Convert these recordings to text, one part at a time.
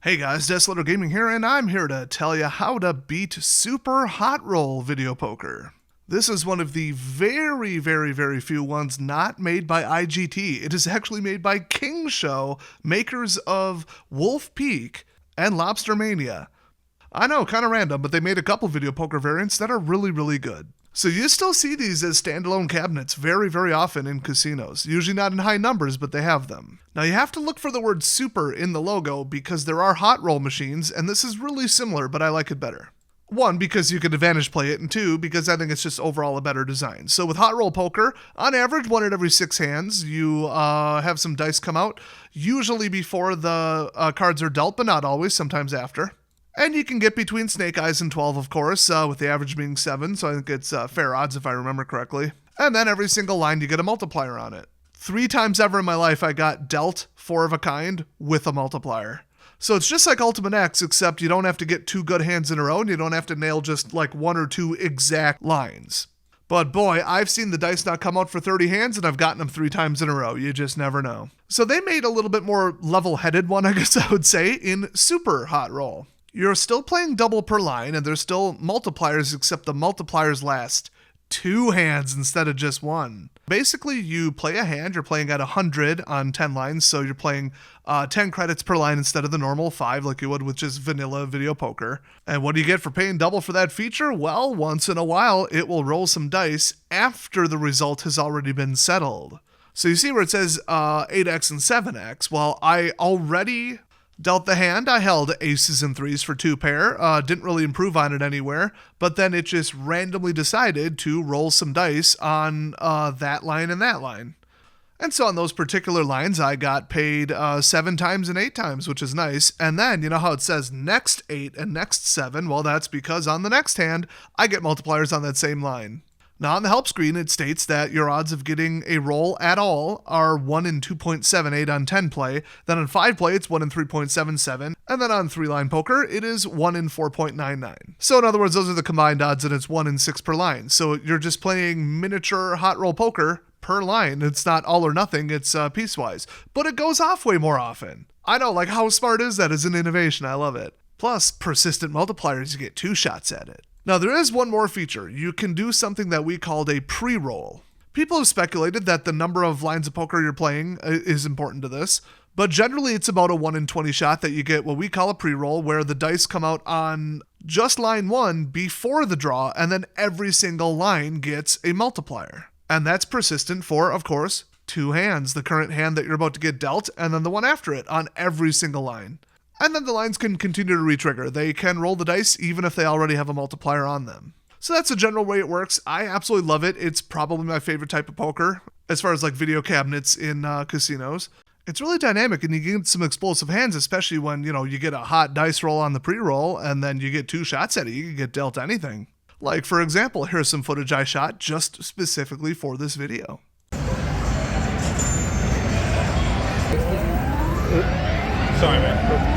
Hey guys, Desolator Gaming here, and I'm here to tell you how to beat Super Hot Roll Video Poker. This is one of the very few ones not made by IGT. It is actually made by King Show, makers of Wolf Peak and Lobster Mania. I know, kind of random, but they made a couple video poker variants that are really good. So you still see these as standalone cabinets very often in casinos. Usually not in high numbers, but they have them. Now you have to look for the word super in the logo because there are hot roll machines, and this is really similar, but I like it better. One, because you can advantage play it, and two, because I think it's just overall a better design. So with hot roll poker, on average, 1 in every 6 hands, you have some dice come out, usually before the cards are dealt, but not always, sometimes after. And you can get between snake eyes and 12, of course, with the average being 7, so I think it's fair odds if I remember correctly. And then every single line you get a multiplier on it. 3 times ever in my life I got dealt 4 of a kind with a multiplier. So it's just like Ultimate X, except you don't have to get 2 good hands in a row, and you don't have to nail just like 1 or 2 exact lines. But boy, I've seen the dice not come out for 30 hands, and I've gotten them 3 times in a row. You just never know. So they made a little bit more level-headed one, I guess I would say, in Super Hot Roll. You're still playing double per line, and there's still multipliers, except the multipliers last 2 hands instead of just 1. Basically, you play a hand, you're playing at 100 on 10 lines, so you're playing 10 credits per line instead of the normal 5 like you would with just vanilla video poker. And what do you get for paying double for that feature? Well, once in a while, it will roll some dice after the result has already been settled. So you see where it says 8x and 7x? Well, I already dealt the hand. I held aces and 3s for 2 pair, didn't really improve on it anywhere, but then it just randomly decided to roll some dice on that line and that line. And so on those particular lines, I got paid 7 times and 8 times, which is nice. And then, you know how it says next 8 and next 7? Well, that's because on the next hand, I get multipliers on that same line. Now on the help screen, it states that your odds of getting a roll at all are 1 in 2.78 on 10 play. Then on 5 play, it's 1 in 3.77. And then on 3-line poker, it is 1 in 4.99. So in other words, those are the combined odds, and it's 1 in 6 per line. So you're just playing miniature hot roll poker per line. It's not all or nothing, it's piecewise. But it goes off way more often. I know, like how smart is that as an innovation? I love it. Plus, persistent multipliers, you get 2 shots at it. Now, there is one more feature. You can do something that we called a pre-roll. People have speculated that the number of lines of poker you're playing is important to this, but generally it's about a 1 in 20 shot that you get what we call a pre-roll, where the dice come out on just line 1 before the draw, and then every single line gets a multiplier. And that's persistent for, of course, 2 hands, the current hand that you're about to get dealt, and then the one after it on every single line. And then the lines can continue to re-trigger. They can roll the dice even if they already have a multiplier on them. So that's the general way it works. I absolutely love it. It's probably my favorite type of poker as far as like video cabinets in casinos. It's really dynamic, and you get some explosive hands, especially when, you know, you get a hot dice roll on the pre-roll and then you get 2 shots at it. You can get dealt anything. Like, for example, here's some footage I shot just specifically for this video. Sorry, man.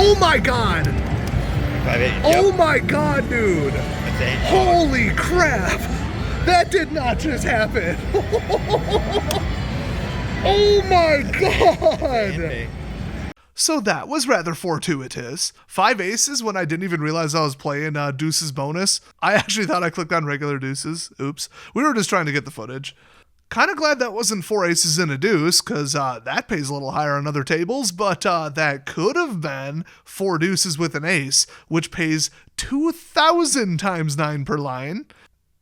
Oh my god! 5-8. Oh my god, dude! Holy crap! That did not just happen! Oh my god! So that was rather fortuitous. 5 aces when I didn't even realize I was playing deuces bonus. I actually thought I clicked on regular deuces. Oops. We were just trying to get the footage. Kind of glad that wasn't 4 aces and a deuce, because that pays a little higher on other tables, but that could have been 4 deuces with an ace, which pays 2,000 times 9 per line.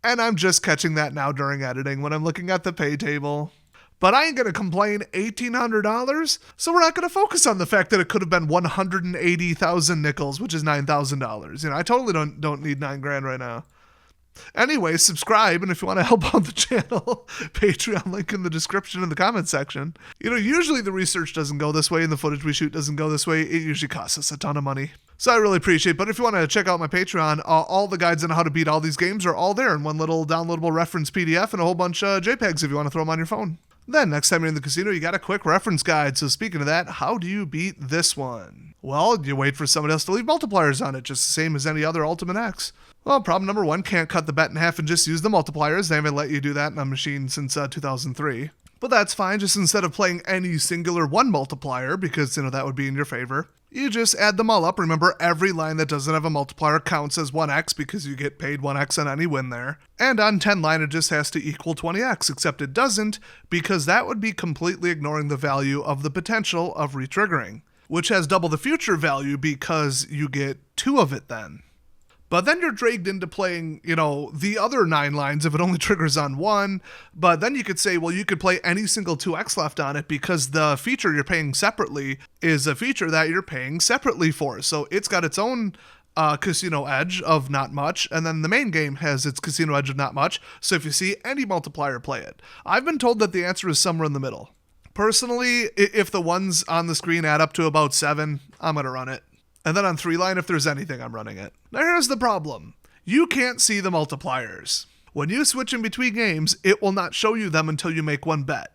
And I'm just catching that now during editing when I'm looking at the pay table. But I ain't going to complain, $1,800, so we're not going to focus on the fact that it could have been 180,000 nickels, which is $9,000. You know, I totally don't need $9,000 right now. Anyway, subscribe, and if you want to help out the channel, Patreon link in the description in the comment section. You know, usually the research doesn't go this way and the footage we shoot doesn't go this way. It usually costs us a ton of money. So I really appreciate it. But if you want to check out my Patreon, all the guides on how to beat all these games are all there in one little downloadable reference PDF and a whole bunch of JPEGs if you want to throw them on your phone. Then next time you're in the casino, you got a quick reference guide. So speaking of that, how do you beat this one? Well, you wait for somebody else to leave multipliers on it, just the same as any other Ultimate X. Well, problem number 1, can't cut the bet in half and just use the multipliers. They haven't let you do that in a machine since 2003. But that's fine, just instead of playing any singular one multiplier, because that would be in your favor, you just add them all up. Remember, every line that doesn't have a multiplier counts as 1x because you get paid 1x on any win there. And on 10 line, it just has to equal 20x, except it doesn't, because that would be completely ignoring the value of the potential of retriggering, which has double the future value because you get 2 of it then. But then you're dragged into playing, the other 9 lines if it only triggers on 1. But then you could say, well, you could play any single 2x left on it because the feature you're paying separately is a feature that you're paying separately for. So it's got its own casino edge of not much, and then the main game has its casino edge of not much. So if you see any multiplier, play it. I've been told that the answer is somewhere in the middle. Personally, if the ones on the screen add up to about 7, I'm going to run it. And then on 3 line, if there's anything, I'm running it. Now here's the problem. You can't see the multipliers. When you switch in between games, it will not show you them until you make one bet.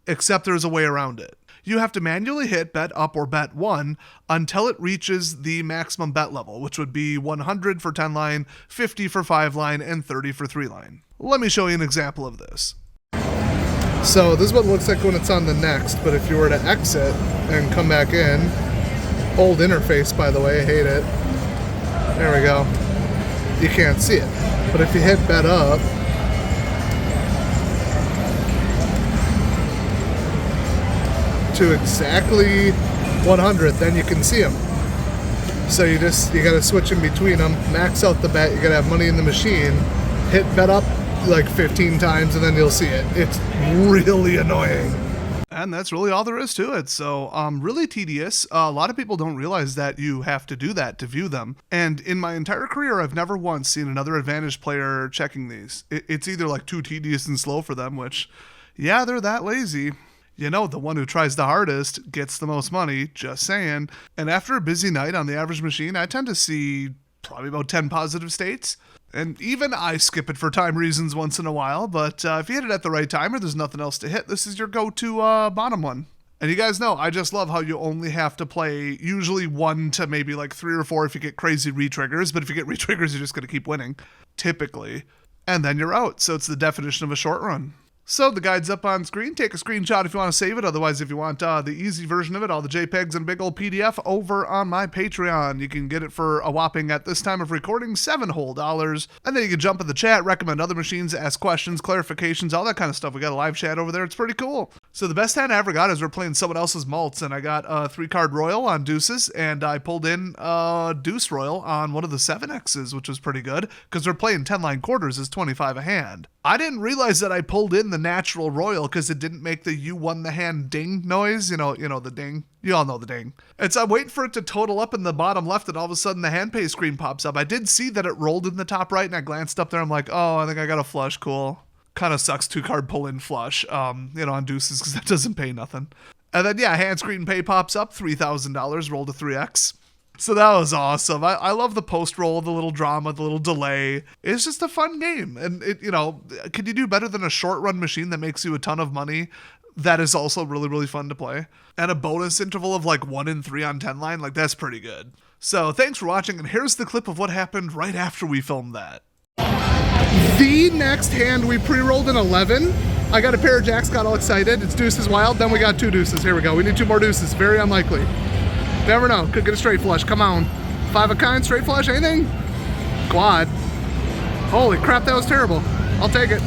Except there's a way around it. You have to manually hit bet up or bet 1 until it reaches the maximum bet level, which would be 100 for 10 line, 50 for 5 line, and 30 for 3 line. Let me show you an example of this. So this is what it looks like when it's on the next, but if you were to exit and come back in, old interface, by the way, I hate it. There we go. You can't see it. But if you hit bet up, to exactly 100, then you can see them. So you gotta switch in between them, max out the bet, you gotta have money in the machine, hit bet up like 15 times, and then you'll see it. It's really annoying. And that's really all there is to it. So really tedious. A lot of people don't realize that you have to do that to view them. And in my entire career, I've never once seen another Advantage player checking these. It's either like too tedious and slow for them, which, yeah, they're that lazy. The one who tries the hardest gets the most money, just saying. And after a busy night on the average machine, I tend to see probably about 10 positive states. And even I skip it for time reasons once in a while, but if you hit it at the right time or there's nothing else to hit, this is your go-to bottom one. And you guys know, I just love how you only have to play usually 1 to maybe like 3 or 4 if you get crazy retriggers, but if you get retriggers, you're just going to keep winning, typically. And then you're out, so it's the definition of a short run. So the guide's up on screen. Take a screenshot if you want to save it. Otherwise, if you want the easy version of it, all the JPEGs and a big old PDF over on my Patreon. You can get it for a whopping, at this time of recording, $7 whole. And then you can jump in the chat, recommend other machines, ask questions, clarifications, all that kind of stuff. We got a live chat over there. It's pretty cool. So the best hand I ever got is we're playing someone else's mults, and I got a 3-card Royal on deuces, and I pulled in a deuce Royal on one of the 7Xs, which was pretty good, because we're playing 10-line quarters is 25 a hand. I didn't realize that I pulled in the natural Royal because it didn't make the you won the hand ding noise. You know the ding. You all know the ding. And so I'm waiting for it to total up in the bottom left, and all of a sudden the hand pay screen pops up. I did see that it rolled in the top right, and I glanced up there. I'm like, oh, I think I got a flush. Cool. Kind of sucks 2-card pull in flush, on deuces because that doesn't pay nothing. And then, hand screen pay pops up, $3,000, rolled a 3X. So that was awesome. I love the post roll, the little drama, the little delay. It's just a fun game. And could you do better than a short run machine that makes you a ton of money? That is also really, really fun to play. And a bonus interval of like 1 in 3 on 10 line, like that's pretty good. So thanks for watching, and here's the clip of what happened right after we filmed that. The next hand we pre-rolled an 11. I got a pair of jacks, got all excited. It's deuces wild, then we got 2 deuces. Here we go. We need 2 more deuces. Very unlikely. Never know. Could get a straight flush. Come on. 5 of kind, straight flush, anything? Quad. Holy crap, that was terrible. I'll take it.